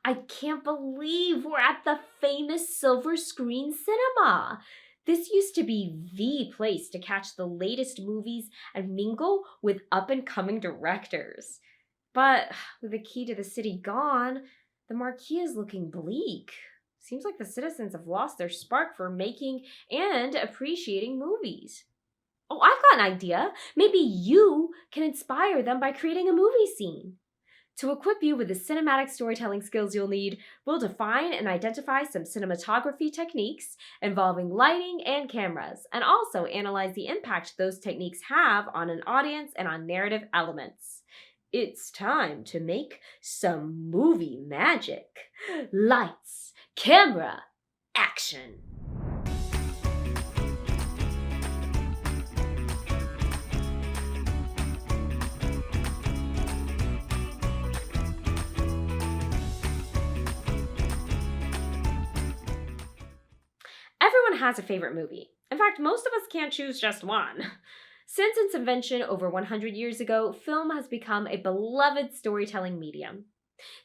I can't believe we're at the famous silver screen cinema. This used to be the place to catch the latest movies and mingle with up and coming directors. But with the key to the city gone, the marquee is looking bleak. Seems like the citizens have lost their spark for making and appreciating movies. Oh, I've got an idea. Maybe you can inspire them by creating a movie scene. To equip you with the cinematic storytelling skills you'll need, we'll define and identify some cinematography techniques involving lighting and cameras, and also analyze the impact those techniques have on an audience and on narrative elements. It's time to make some movie magic. Lights, camera, action. Everyone has a favorite movie. In fact, most of us can't choose just one. Since its invention over 100 years ago, film has become a beloved storytelling medium.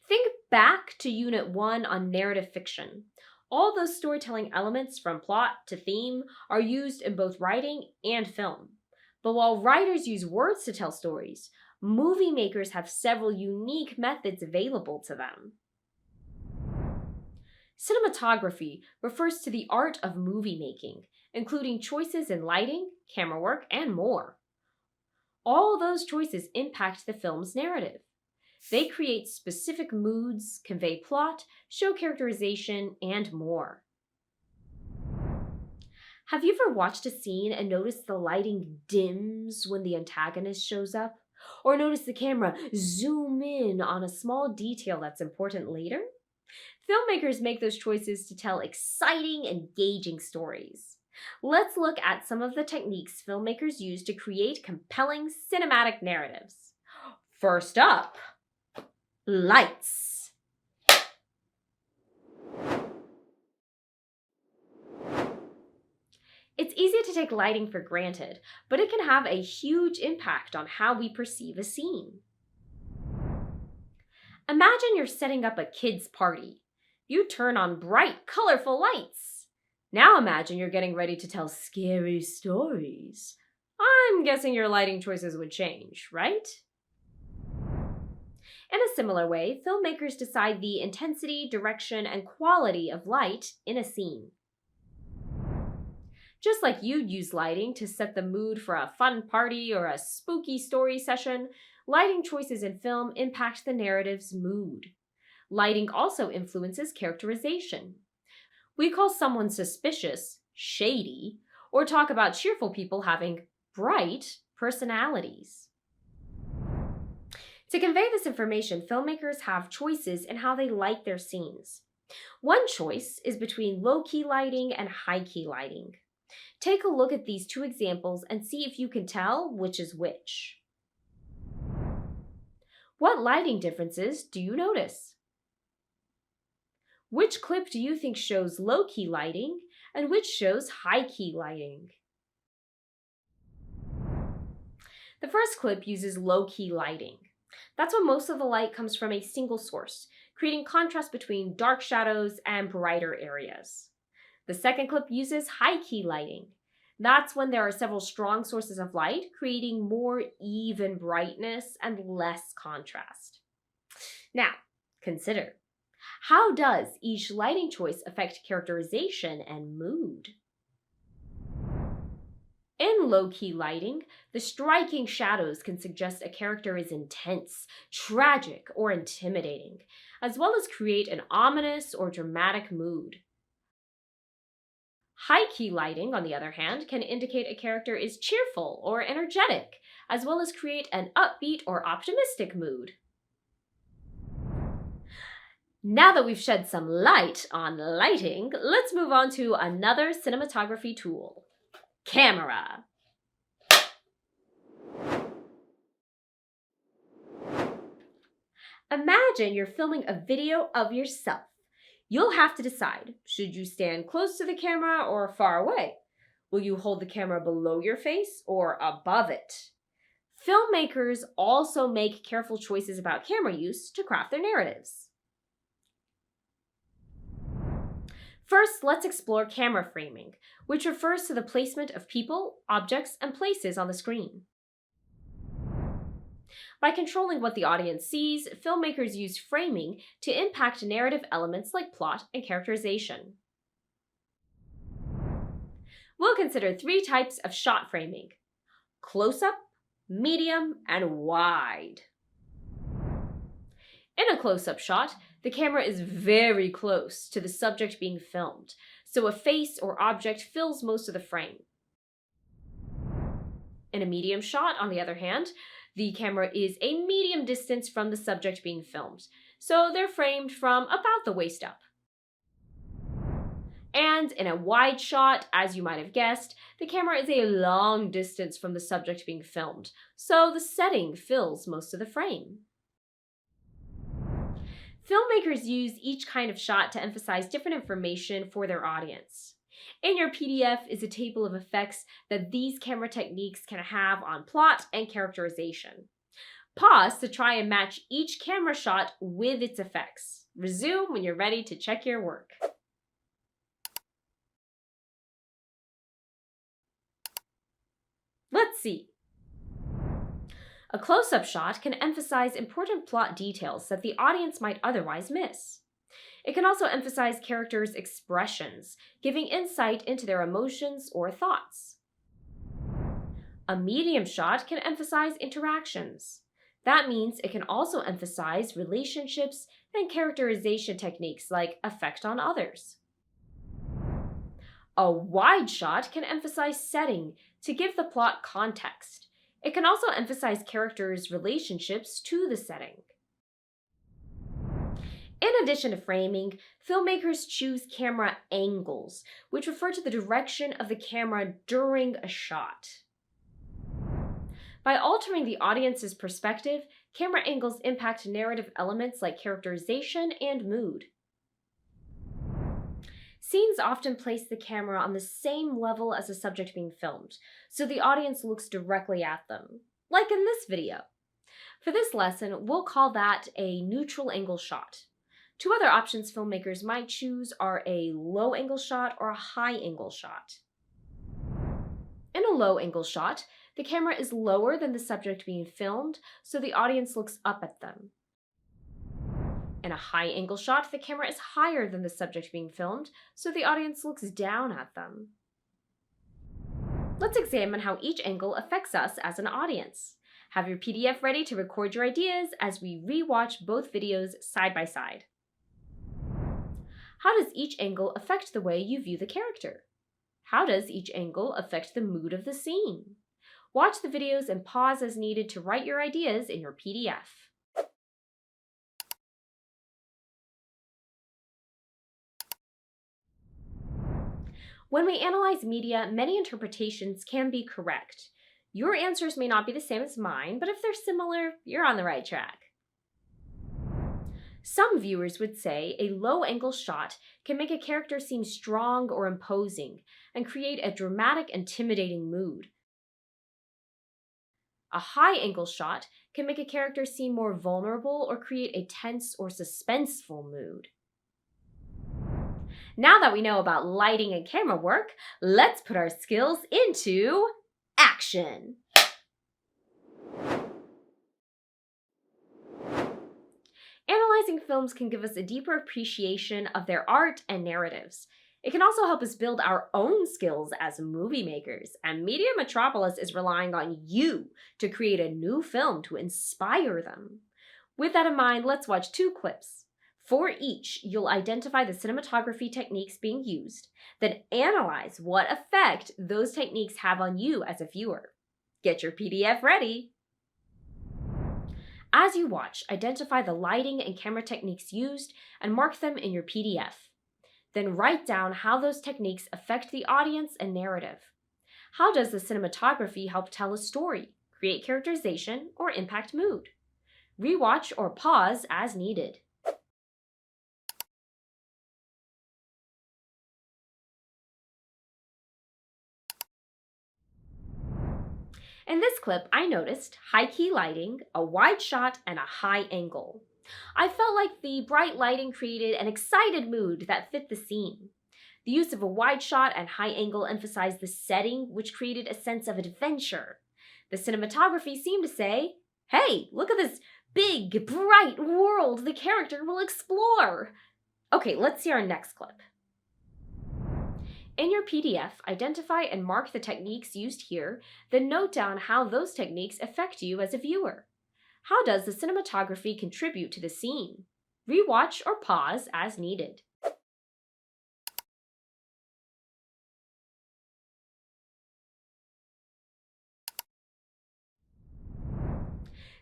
Think back to Unit 1 on narrative fiction. All those storytelling elements, from plot to theme, are used in both writing and film. But while writers use words to tell stories, movie makers have several unique methods available to them. Cinematography refers to the art of movie making, including choices in lighting, camera work, and more. All those choices impact the film's narrative. They create specific moods, convey plot, show characterization, and more. Have you ever watched a scene and noticed the lighting dims when the antagonist shows up? Or noticed the camera zoom in on a small detail that's important later? Filmmakers make those choices to tell exciting, engaging stories. Let's look at some of the techniques filmmakers use to create compelling cinematic narratives. First up, lights. It's easy to take lighting for granted, but it can have a huge impact on how we perceive a scene. Imagine you're setting up a kid's party. You turn on bright, colorful lights. Now imagine you're getting ready to tell scary stories. I'm guessing your lighting choices would change, right? In a similar way, filmmakers decide the intensity, direction, and quality of light in a scene. Just like you'd use lighting to set the mood for a fun party or a spooky story session, lighting choices in film impact the narrative's mood. Lighting also influences characterization. We call someone suspicious shady, or talk about cheerful people having bright personalities. To convey this information, filmmakers have choices in how they light their scenes. One choice is between low-key lighting and high-key lighting. Take a look at these two examples and see if you can tell which is which. What lighting differences do you notice? Which clip do you think shows low-key lighting and which shows high-key lighting? The first clip uses low-key lighting. That's when most of the light comes from a single source, creating contrast between dark shadows and brighter areas. The second clip uses high-key lighting. That's when there are several strong sources of light, creating more even brightness and less contrast. Now, consider. How does each lighting choice affect characterization and mood? In low-key lighting, the striking shadows can suggest a character is intense, tragic, or intimidating, as well as create an ominous or dramatic mood. High-key lighting, on the other hand, can indicate a character is cheerful or energetic, as well as create an upbeat or optimistic mood. Now that we've shed some light on lighting, let's move on to another cinematography tool: camera. Imagine you're filming a video of yourself. You'll have to decide, should you stand close to the camera or far away? Will you hold the camera below your face or above it? Filmmakers also make careful choices about camera use to craft their narratives. First, let's explore camera framing, which refers to the placement of people, objects, and places on the screen. By controlling what the audience sees, filmmakers use framing to impact narrative elements like plot and characterization. We'll consider three types of shot framing: close-up, medium, and wide. In a close-up shot, the camera is very close to the subject being filmed, so a face or object fills most of the frame. In a medium shot, on the other hand, the camera is a medium distance from the subject being filmed, so they're framed from about the waist up. And in a wide shot, as you might have guessed, the camera is a long distance from the subject being filmed, so the setting fills most of the frame. Filmmakers use each kind of shot to emphasize different information for their audience. In your PDF is a table of effects that these camera techniques can have on plot and characterization. Pause to try and match each camera shot with its effects. Resume when you're ready to check your work. Let's see. A close-up shot can emphasize important plot details that the audience might otherwise miss. It can also emphasize characters' expressions, giving insight into their emotions or thoughts. A medium shot can emphasize interactions. That means it can also emphasize relationships and characterization techniques like effect on others. A wide shot can emphasize setting to give the plot context. It can also emphasize characters' relationships to the setting. In addition to framing, filmmakers choose camera angles, which refer to the direction of the camera during a shot. By altering the audience's perspective, camera angles impact narrative elements like characterization and mood. Scenes often place the camera on the same level as the subject being filmed, so the audience looks directly at them, like in this video. For this lesson, we'll call that a neutral angle shot. Two other options filmmakers might choose are a low angle shot or a high angle shot. In a low angle shot, the camera is lower than the subject being filmed, so the audience looks up at them. In a high angle shot, the camera is higher than the subject being filmed, so the audience looks down at them. Let's examine how each angle affects us as an audience. Have your PDF ready to record your ideas as we re-watch both videos side by side. How does each angle affect the way you view the character? How does each angle affect the mood of the scene? Watch the videos and pause as needed to write your ideas in your PDF. When we analyze media, many interpretations can be correct. Your answers may not be the same as mine, but if they're similar, you're on the right track. Some viewers would say a low-angle shot can make a character seem strong or imposing and create a dramatic, intimidating mood. A high-angle shot can make a character seem more vulnerable or create a tense or suspenseful mood. Now that we know about lighting and camera work, let's put our skills into action! Analyzing films can give us a deeper appreciation of their art and narratives. It can also help us build our own skills as movie makers, and Media Metropolis is relying on you to create a new film to inspire them. With that in mind, let's watch two clips. For each, you'll identify the cinematography techniques being used, then analyze what effect those techniques have on you as a viewer. Get your PDF ready! As you watch, identify the lighting and camera techniques used and mark them in your PDF. Then write down how those techniques affect the audience and narrative. How does the cinematography help tell a story, create characterization, or impact mood? Rewatch or pause as needed. In this clip, I noticed high-key lighting, a wide shot, and a high angle. I felt like the bright lighting created an excited mood that fit the scene. The use of a wide shot and high angle emphasized the setting, which created a sense of adventure. The cinematography seemed to say, hey, look at this big, bright world the character will explore. Okay, let's see our next clip. In your PDF, identify and mark the techniques used here, then note down how those techniques affect you as a viewer. How does the cinematography contribute to the scene? Rewatch or pause as needed.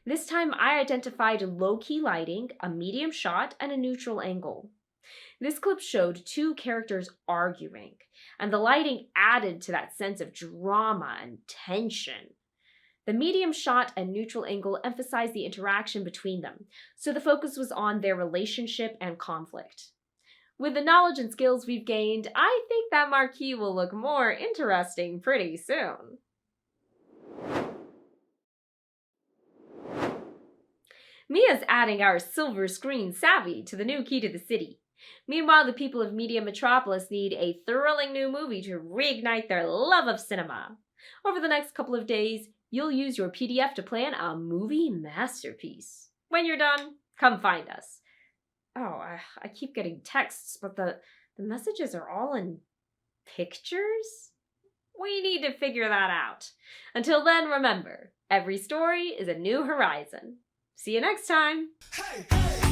This time I identified low-key lighting, a medium shot, and a neutral angle. This clip showed two characters arguing, and the lighting added to that sense of drama and tension. The medium shot and neutral angle emphasized the interaction between them, so the focus was on their relationship and conflict. With the knowledge and skills we've gained, I think that marquee will look more interesting pretty soon. Mia's adding our silver screen savvy to the new key to the city. Meanwhile, the people of Media Metropolis need a thrilling new movie to reignite their love of cinema. Over the next couple of days, you'll use your PDF to plan a movie masterpiece. When you're done, come find us. Oh, I keep getting texts, but the messages are all in pictures? We need to figure that out. Until then, remember, every story is a new horizon. See you next time! Hey, hey.